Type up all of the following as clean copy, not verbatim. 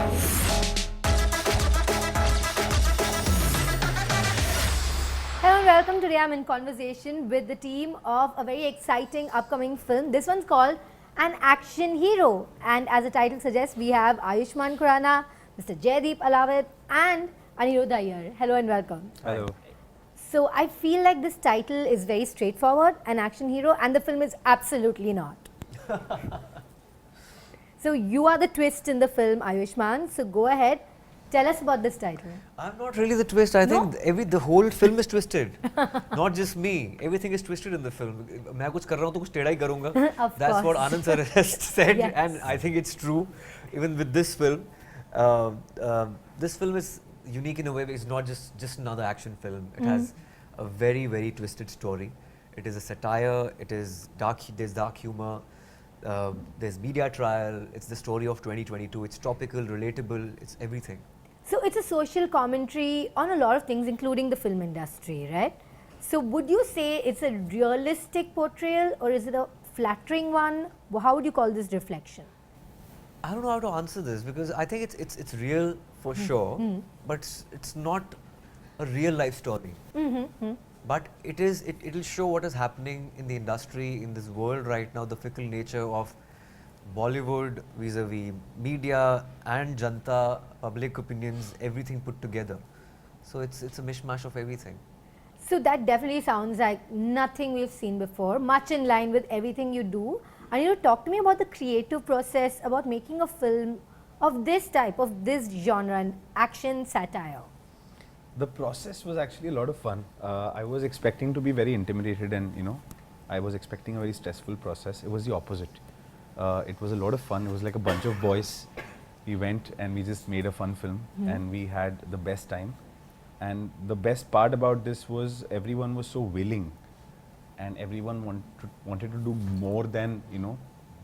Hello and welcome. Today I'm in conversation with the team of a very exciting upcoming film. This one's called An Action Hero, and as the title suggests, we have Ayushmann Khurrana, Mr. Jaideep Ahlawat and Anirudh Iyer. Hello and welcome. Hello. So I feel like this title is very straightforward, An Action Hero, and the film is absolutely not. So you are the twist in the film, Ayushmann. So go ahead, tell us about this title. I'm not really the twist. I think the whole film is twisted. Not just me. Everything is twisted in the film. मैं कुछ कर रहा हूँ तो कुछ टेढ़ा ही करूँगा. That's what Anand sir has said, Yes. and I think it's true. Even with this film, this film is unique in a way. It's not just another action film. It has a very twisted story. It is a satire. It is dark. There's dark humor. There's media trial. It's the story of 2022. It's topical, relatable. It's everything. So it's a social commentary on a lot of things, including the film industry, right? So would you say it's a realistic portrayal or is it a flattering one? How would you call this reflection? I don't know how to answer this because I think it's real for sure, but it's not a real life story. But it'll show what is happening in the industry, in this world right now, the fickle nature of Bollywood vis-a-vis media and Janta, public opinions, everything put together. So it's a mishmash of everything. So that definitely sounds like nothing we've seen before, much in line with everything you do. And you know, talk to me about the creative process, about making a film of this type, of this genre, an action satire. The process was actually a lot of fun. I was expecting to be very intimidated and I was expecting a very stressful process. It was the opposite. It was a lot of fun. It was like a bunch of boys. We went and we just made a fun film and we had the best time. And the best part about this was everyone was so willing and everyone wanted to do more than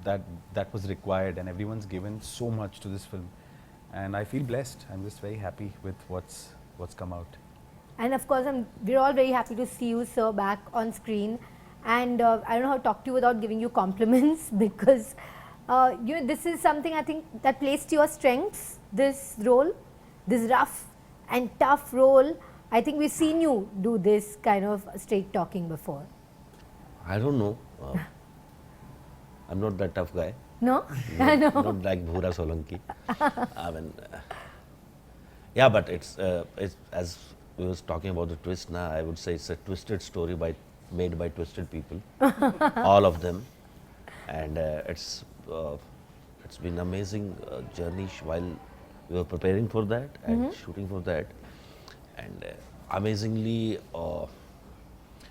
that was required, and everyone's given so much to this film. And I feel blessed. I'm just very happy with what's come out. And of course, we're all very happy to see you, sir, back on screen. And I don't know how to talk to you without giving you compliments because this is something I think that plays to your strengths, this role, this rough and tough role. I think we've seen you do this kind of straight talking before. I don't know. I'm not that tough guy. No? No, No. not like Bhura Solanki. I mean, yeah, but it's as we was talking about the twist now, I would say it's a twisted story made by twisted people, all of them, and it's been amazing journey while we were preparing for that and shooting for that, and amazingly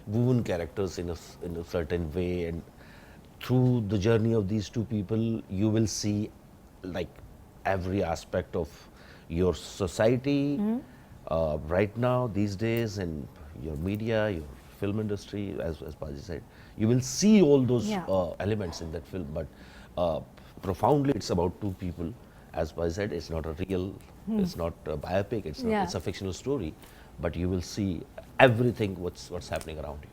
woven characters in a certain way, and through the journey of these two people, you will see like every aspect of your society right now these days, and your media, your film industry, as Paji said, you will see all those elements in that film. But profoundly, it's about two people. As Paji said, it's not a real, it's not a biopic. It's a fictional story, but you will see everything what's happening around you.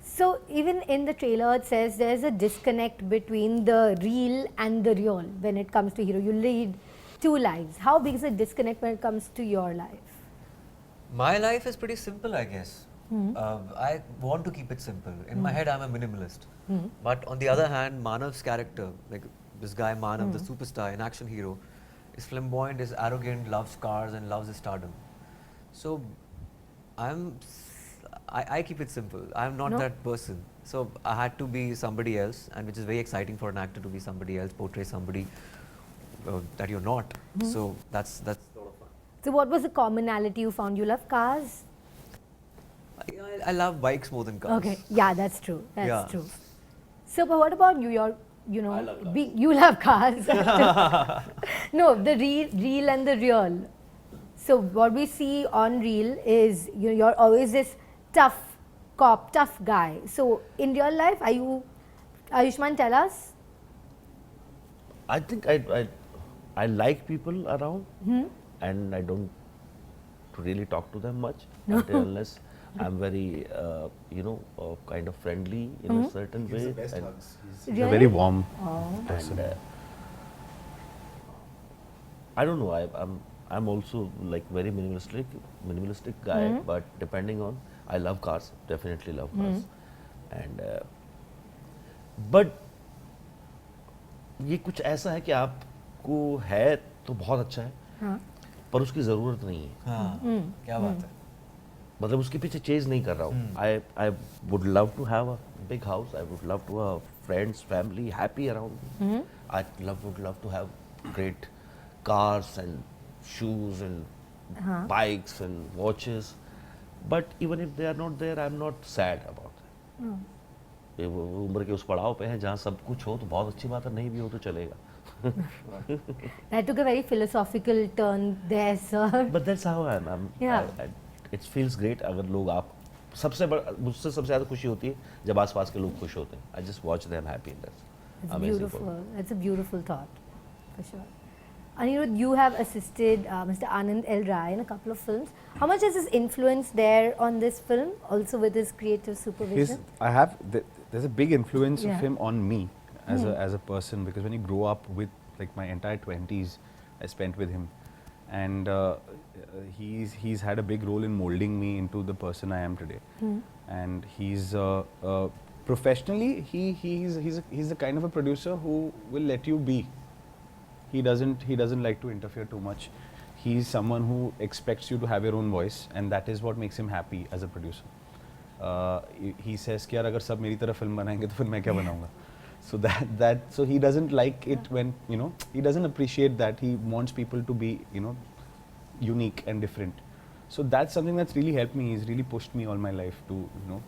So even in the trailer it says there's a disconnect between the real and the real when it comes to hero. You lead two lives. How big is the disconnect when it comes to your life? My life is pretty simple, I guess. I want to keep it simple. In my head, I'm a minimalist. But on the other hand, Manav's character, like this guy Manav, the superstar, an action hero, is flamboyant, is arrogant, loves cars and loves his stardom. So I keep it simple. I'm not that person. So I had to be somebody else, and which is very exciting for an actor to be somebody else, portray somebody that you're not. So that's sort of fun. So what was the commonality you found? You love cars? I love bikes more than cars. Okay, yeah, that's true. That's true. So, but what about you? I love cars. You love cars. No, the real and the real. So what we see on reel is you're always this tough cop, tough guy. So in real life, are you, Ayushmann, tell us? I think I like people around, and I don't really talk to them much unless I'm very, kind of friendly in a certain way. The best and hugs. Really? A very warm Oh. person. And, I don't know. I'm also like very minimalistic guy. But depending on, I love cars. Definitely love cars. And but ये कुछ ऐसा है कि आपको है तो बहुत अच्छा है, पर उसकी ज़रूरत नहीं है. हाँ, क्या बात है. मतलब उसके पीछे चेज नहीं कर रहा हूँ. I would love to have a big house. I would love to have friends, family, happy around me. I would love to have great cars and shoes and bikes and watches. But even if they are not there, I'm not sad about that. ये वो उम्र के उस पड़ाव पे है जहाँ सब कुछ हो तो बहुत अच्छी बात है, नहीं भी हो तो चलेगा. That took a very philosophical turn there, sir. But that's how I am. It feels great अगर लोग आप सबसे बड़ा मुझसे सबसे ज़्यादा खुशी होती है जब आसपास के लोग खुश होते हैं. I just watch them happy and that's It's amazing. beautiful. That's a beautiful thought, for sure. Anirudh, you have assisted Mr. Anand L. Rai in a couple of films. How much is his influence there on this film, also with his creative supervision? There's a big influence Yeah. of him on me as a person, because when you grow up with, like, my entire 20s I spent with him, and he's had a big role in molding me into the person I am today. And he's professionally he's the kind of a producer who will let you be. He doesn't like to interfere too much. He's someone who expects you to have your own voice, and that is what makes him happy as a producer. He says कि यार अगर सब मेरी तरह film बनाएंगे तो फिर मैं क्या बनाऊंगा. So he doesn't like it when, you know, he doesn't appreciate that. He wants people to be, you know, unique and different. So that's something that's really helped me. He's really pushed me all my life to, you know,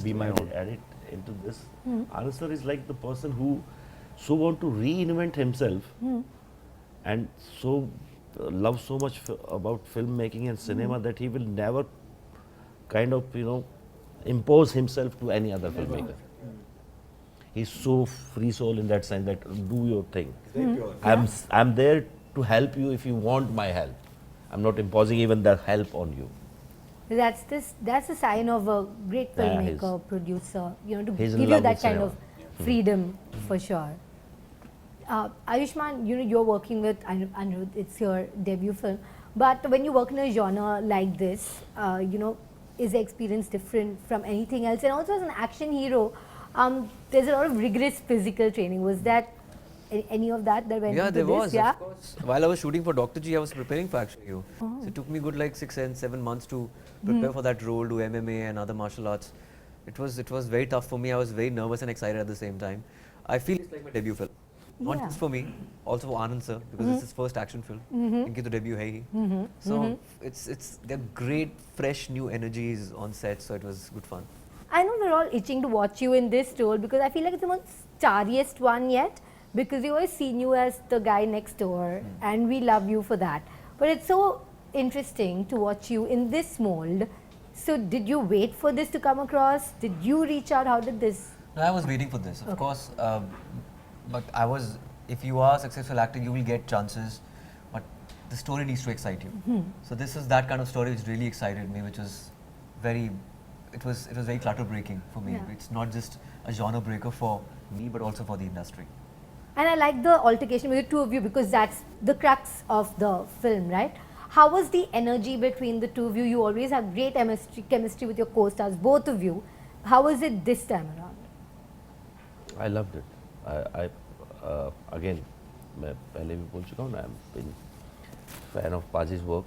be my own. Add it into this. Anand sir is like the person who so want to reinvent himself and so loves so much about filmmaking and cinema that he will never kind of, you know, impose himself to any other filmmaker. He's so free soul in that sense that do your thing. I'm there to help you if you want my help. I'm not imposing even the help on you. That's a sign of a great Yeah, filmmaker, producer, you know, to he's in give you love that with kind cinema. of freedom, for sure. Ayushmann, you know, you're working with Anirudh, it's your debut film, but when you work in a genre like this, you know, is the experience different from anything else? And also as an action hero, there's a lot of rigorous physical training. Was that any of that went into Yeah, there this? was. Of course. While I was shooting for Dr. G, I was preparing for Action Hero. So it took me good like 6 and 7 months to prepare for that role, do MMA and other martial arts. It was very tough for me. I was very nervous and excited at the same time. I feel it's like my debut film. Not Yeah. just for me, also for Anand sir, because it's his first action film. Inki to debut hai hi. So there are great, fresh, new energies on set. So it was good fun. I know we're all itching to watch you in this role because I feel like it's the most starriest one yet, because we always seen you as the guy next door and we love you for that. But it's so interesting to watch you in this mold. So did you wait for this to come across? Did you reach out? How did this? No, I was waiting for this, of course. But if you are a successful actor, you will get chances. But the story needs to excite you. So this is that kind of story which really excited me, which was it was very clutter breaking for me. Yeah. It's not just a genre breaker for me, but also for the industry. And I like the altercation with the two of you because that's the crux of the film, right? How was the energy between the two of you? You always have great chemistry with your co-stars, both of you. How was it this time around? I loved it. Again, मैं पहले भी बोल चुका हूँ ना, I'm been fan of Paji's work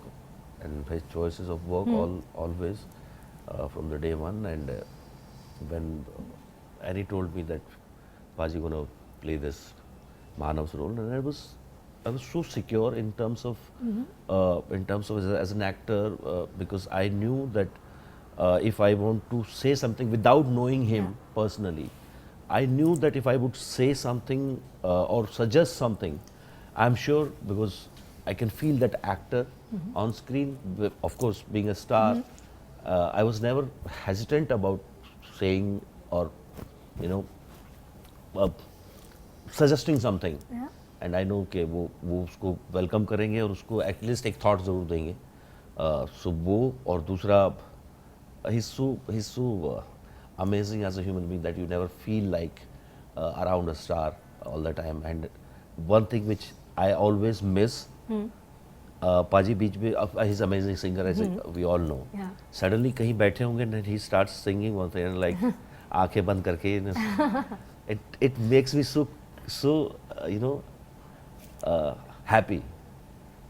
and his choices of work always from the day one. And when Annie told me that Paji gonna play this Manav's role, and I was so secure in terms of as an actor, because I knew that if I want to say something without knowing him personally, I knew that if I would say something or suggest something, I'm sure, because I can feel that actor on screen. Of course, being a star, I was never hesitant about saying or, you know, suggesting something. Yeah. And I know कि वो उसको welcome करेंगे और उसको at least एक thought ज़रूर देंगे. So वो और दूसरा, he's so amazing as a human being that you never feel like around a star all the time. And one thing which I always miss पाजी बीच में, he's amazing singer as we all know. Yeah. Suddenly कहीं बैठे होंगे and he starts singing one thing and like आंखें बंद करके, it makes me so happy.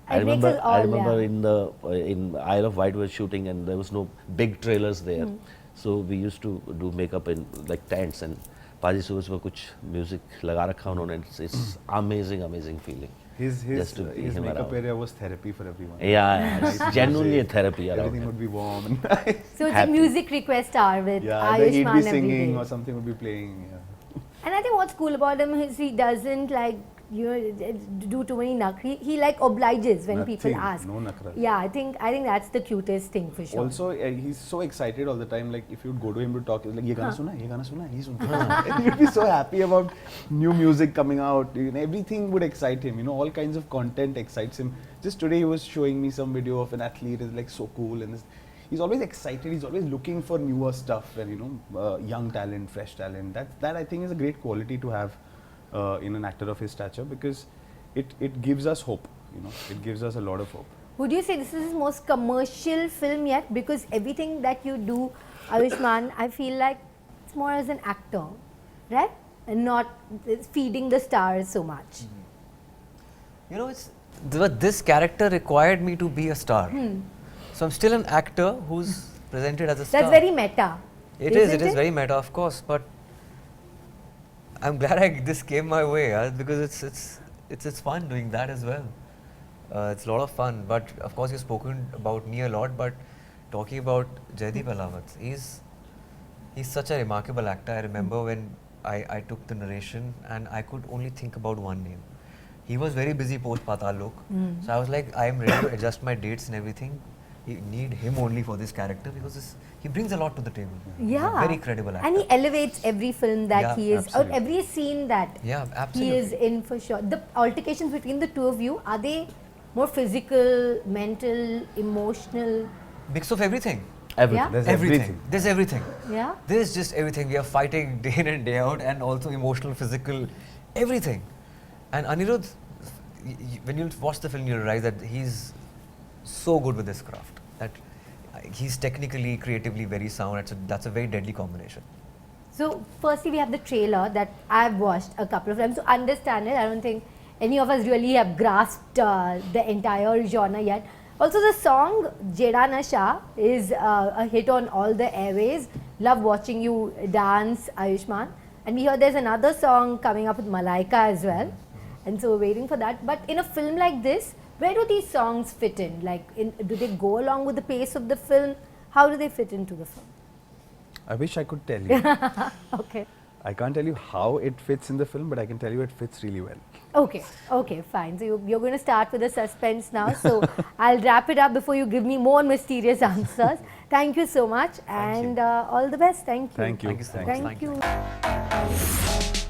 I It makes us all, remember yeah. in Isle of Wight we were shooting and there was no big trailers there, so we used to do makeup in like tents and पाजी सुबह सुबह कुछ music लगा रखा उन्होंने. It's amazing feeling. His Just to be his him makeup around. area was therapy for everyone. Yeah, it's genuinely a therapy around Everything him. would be warm and nice. So it's Happy. a music request hour with Yeah, then he'd Ayushmann be every singing day. or something would be playing. Yeah. And I think what's cool about him is he doesn't like, you know, do too many nakri. He like obliges when people Nothing, ask. no nakra. Yeah, I think that's the cutest thing for sure. Also, he's so excited all the time. Like if you'd go to him to talk, he's like, "ये गाना सुना, ये गाना सुना, ये सुना." And he'd be so happy about new music coming out. You know, everything would excite him. You know, all kinds of content excites him. Just today, he was showing me some video of an athlete. It's like so cool, and he's always excited. He's always looking for newer stuff and young talent, fresh talent. That I think is a great quality to have in an actor of his stature, because it gives us hope. You know, it gives us a lot of hope. Would you say this is his most commercial film yet? Because everything that you do, Ayushmann, I feel like it's more as an actor, right? And not feeding the stars so much. You know, this character required me to be a star. So I'm still an actor who's presented as a star. That's very meta. It is very meta, of course, but I'm glad this came my way, because it's fun doing that as well. It's a lot of fun, but of course you've spoken about me a lot, but talking about Jaideep Ahlawat, he's such a remarkable actor. I remember when I took the narration and I could only think about one name. He was very busy post Patal Lok, so I was like, I am ready to adjust my dates and everything. You need him only for this character because he brings a lot to the table. Yeah. He's a very credible actor. And he elevates every film that Yeah, he is, or absolutely. every scene that Yeah, he absolutely. is in for sure. The altercations between the two of you, are they more physical, mental, emotional? Mix of everything. Everything. Yeah? There's Everything. There's everything. Yeah? There's just everything. We are fighting day in and day out, and also emotional, physical, everything. And Anirudh, when you watch the film, you realize that he's so good with this craft. That he's technically, creatively very sound. That's a very deadly combination. So, firstly, we have the trailer that I've watched a couple of times to understand it. I don't think any of us really have grasped the entire genre yet. Also, the song Jeda Nasha is a hit on all the airways. Love watching you dance, Ayushmann. And we hear there's another song coming up with Malaika as well. And so we're waiting for that. But in a film like this, where do these songs fit in? Like, do they go along with the pace of the film? How do they fit into the film? I wish I could tell you. Okay. I can't tell you how it fits in the film, but I can tell you it fits really well. Okay, fine. So you're going to start with the suspense now. So I'll wrap it up before you give me more mysterious answers. Thank you so much, and all the best. Thank you. Thank you. Thank you so much. Thank you.